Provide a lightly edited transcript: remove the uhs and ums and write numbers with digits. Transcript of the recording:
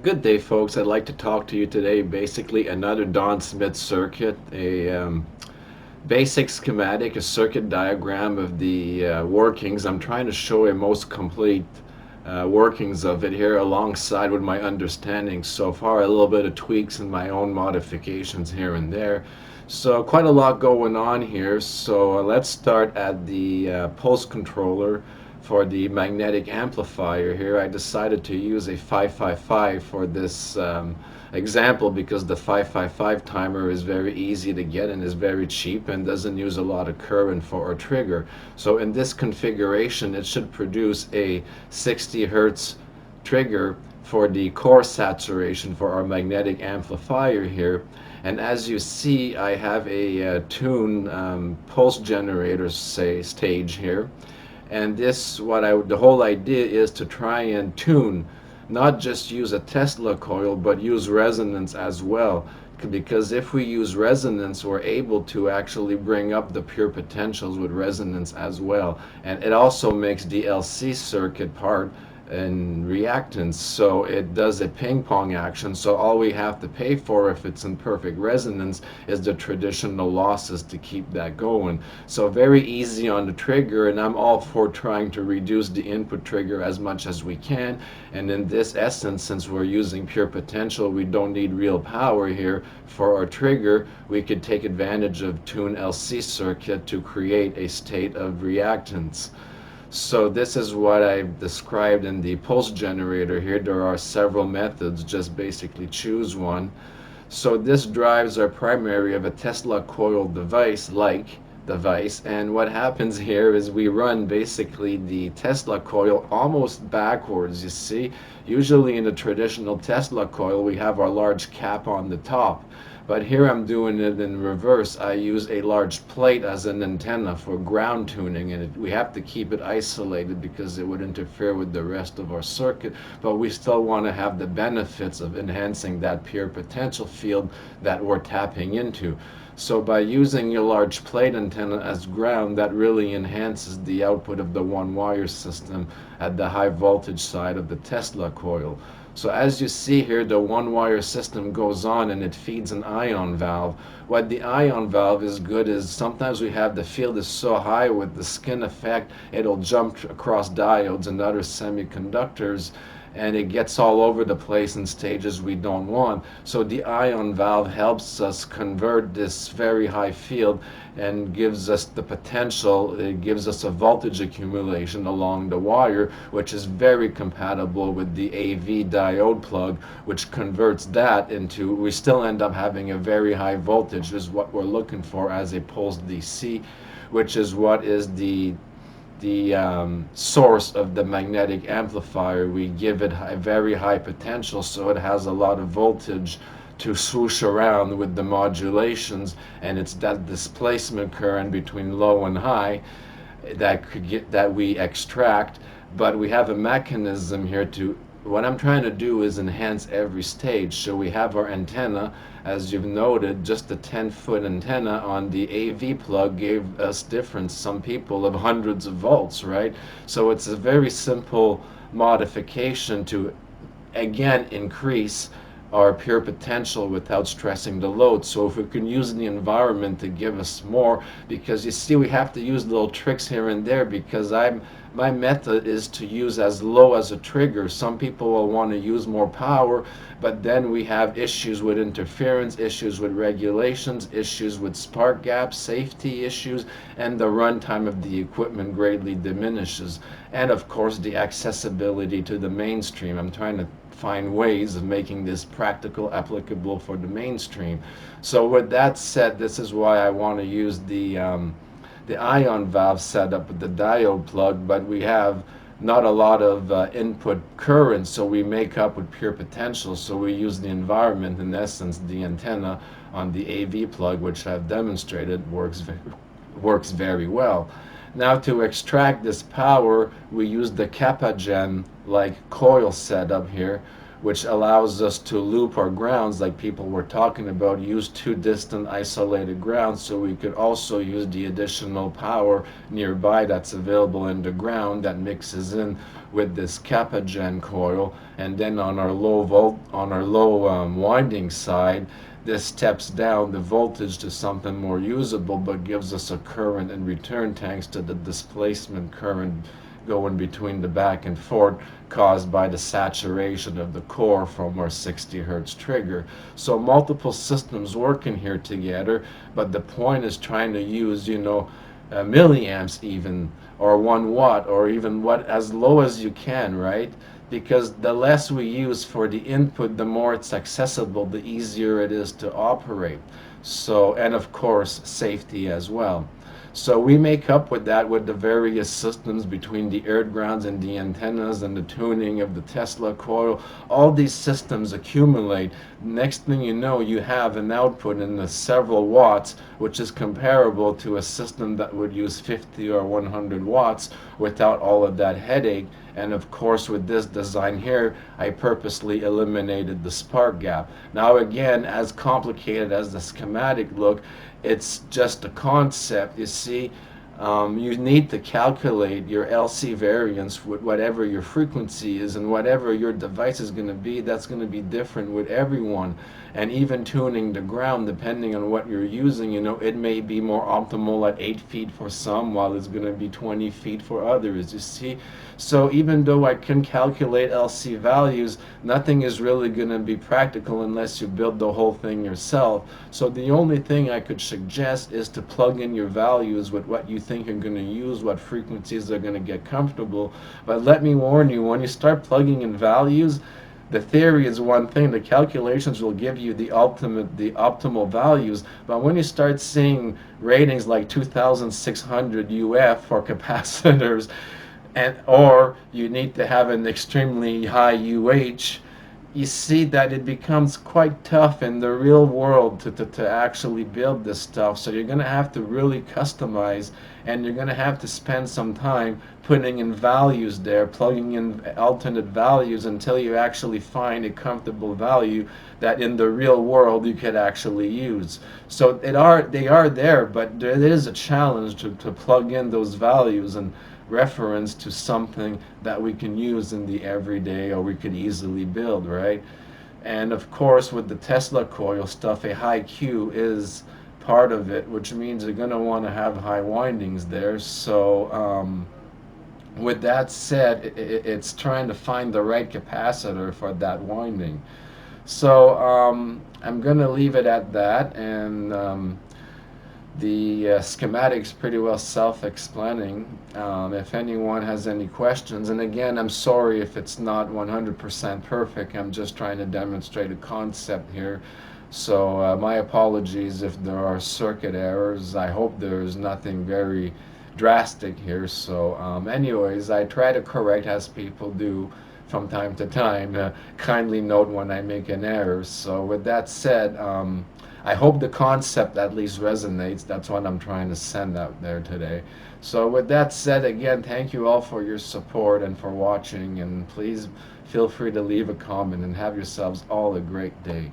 Good day, folks. I'd like to talk to you today. Basically, another Don Smith circuit, a basic schematic, a circuit diagram of the workings. I'm trying to show a most complete workings of it here alongside with my understanding so far, a little bit of tweaks and my own modifications here and there. So quite a lot going on here. So let's start at the pulse controller for the magnetic amplifier here. I decided to use a 555 for this example because the 555 timer is very easy to get and is very cheap and doesn't use a lot of current for a trigger. So in this configuration it should produce a 60 hertz trigger for the core saturation for our magnetic amplifier here. And as you see, I have a tune pulse generator stage here. And this, the whole idea is to try and tune, not just use a Tesla coil, but use resonance as well. Because if we use resonance, we're able to actually bring up the pure potentials with resonance as well. And it also makes the LC circuit part and reactance, so it does a ping pong action. So all we have to pay for, if it's in perfect resonance, is the traditional losses to keep that going. So very easy on the trigger, and I'm all for trying to reduce the input trigger as much as we can. And in this essence, since we're using pure potential, we don't need real power here for our trigger. We could take advantage of tune LC circuit to create a state of reactance. So this is what I've described in the pulse generator here. There are several methods, just basically choose one. So this drives our primary of a Tesla coil device, and what happens here is we run basically the Tesla coil almost backwards, you see. Usually in a traditional Tesla coil we have our large cap on the top, but here I'm doing it in reverse. I use a large plate as an antenna for ground tuning, and we have to keep it isolated because it would interfere with the rest of our circuit, but we still want to have the benefits of enhancing that pure potential field that we're tapping into. So by using your large plate antenna as ground, that really enhances the output of the one wire system at the high voltage side of the Tesla coil. So as you see here, the one wire system goes on and it feeds an ion valve. What the ion valve is good is sometimes we have the field is so high with the skin effect, it'll jump across diodes and other semiconductors, and it gets all over the place in stages we don't want. So the ion valve helps us convert this very high field and gives us the potential. It gives us a voltage accumulation along the wire, which is very compatible with the AV diode plug, which converts that into, we still end up having a very high voltage, is what we're looking for as a pulse DC, which is what is the source of the magnetic amplifier. We give it a very high potential, so it has a lot of voltage to swoosh around with the modulations, and it's that displacement current between low and high that we extract. But we have a mechanism here to, what I'm trying to do is enhance every stage. So we have our antenna, as you've noted, just a 10-foot antenna on the AV plug gave us difference, some people, of hundreds of volts, right? So it's a very simple modification to, again, increase our pure potential without stressing the load. So if we can use the environment to give us more, because you see we have to use little tricks here and there, because my method is to use as low as a trigger. Some people will want to use more power, but then we have issues with interference, issues with regulations, issues with spark gaps, safety issues, and the runtime of the equipment greatly diminishes. And of course the accessibility to the mainstream. I'm trying to find ways of making this practical, applicable for the mainstream. So with that said, this is why I want to use the ion valve setup with the diode plug, but we have not a lot of input current, so we make up with pure potential. So we use the environment, in essence, the antenna on the AV plug, which I've demonstrated works very well. Now to extract this power, we use the kappa gen like coil setup here, which allows us to loop our grounds like people were talking about, use two distant isolated grounds, so we could also use the additional power nearby that's available in the ground that mixes in with this kappa gen coil, and then on our low winding side, this steps down the voltage to something more usable, but gives us a current in return thanks to the displacement current going between the back and forth caused by the saturation of the core from our 60 hertz trigger. So multiple systems working here together, but the point is trying to use, milliamps even, or 1 watt, or even what as low as you can, right? Because the less we use for the input, the more it's accessible, the easier it is to operate. So, and of course, safety as well. So we make up with that with the various systems between the earth grounds and the antennas and the tuning of the Tesla coil. All these systems accumulate. Next thing you know, you have an output in the several watts, which is comparable to a system that would use 50 or 100 watts without all of that headache. And of course, with this design here, I purposely eliminated the spark gap. Now again, as complicated as the schematic look, it's just a concept. You see, you need to calculate your LC variance with whatever your frequency is, and whatever your device is going to be, that's going to be different with everyone. And even tuning the ground, depending on what you're using, it may be more optimal at 8 feet for some, while it's going to be 20 feet for others, you see. So even though I can calculate LC values, nothing is really going to be practical unless you build the whole thing yourself. So the only thing I could suggest is to plug in your values with what you think you're going to use, what frequencies are going to get comfortable. But let me warn you, when you start plugging in values, the theory is one thing, the calculations will give you the optimal values, but when you start seeing ratings like 2600 UF for capacitors, or you need to have an extremely high UH, you see that it becomes quite tough in the real world to actually build this stuff. So you're going to have to really customize, and you're going to have to spend some time putting in values there, plugging in alternate values until you actually find a comfortable value that in the real world you could actually use. So they are there, but there is a challenge to plug in those values and reference to something that we can use in the everyday, or we could easily build, right? And of course, with the Tesla coil stuff, a high Q is part of it, which means you're going to want to have high windings there. So with that said, it's trying to find the right capacitor for that winding. So I'm going to leave it at that, and the schematic's pretty well self-explaining. If anyone has any questions, and again, I'm sorry if it's not 100% perfect. I'm just trying to demonstrate a concept here. So my apologies if there are circuit errors. I hope there's nothing very drastic here. So anyways, I try to correct as people do from time to time. Kindly note when I make an error. So with that said, I hope the concept at least resonates. That's what I'm trying to send out there today. So with that said, again, thank you all for your support and for watching, and please feel free to leave a comment, and have yourselves all a great day.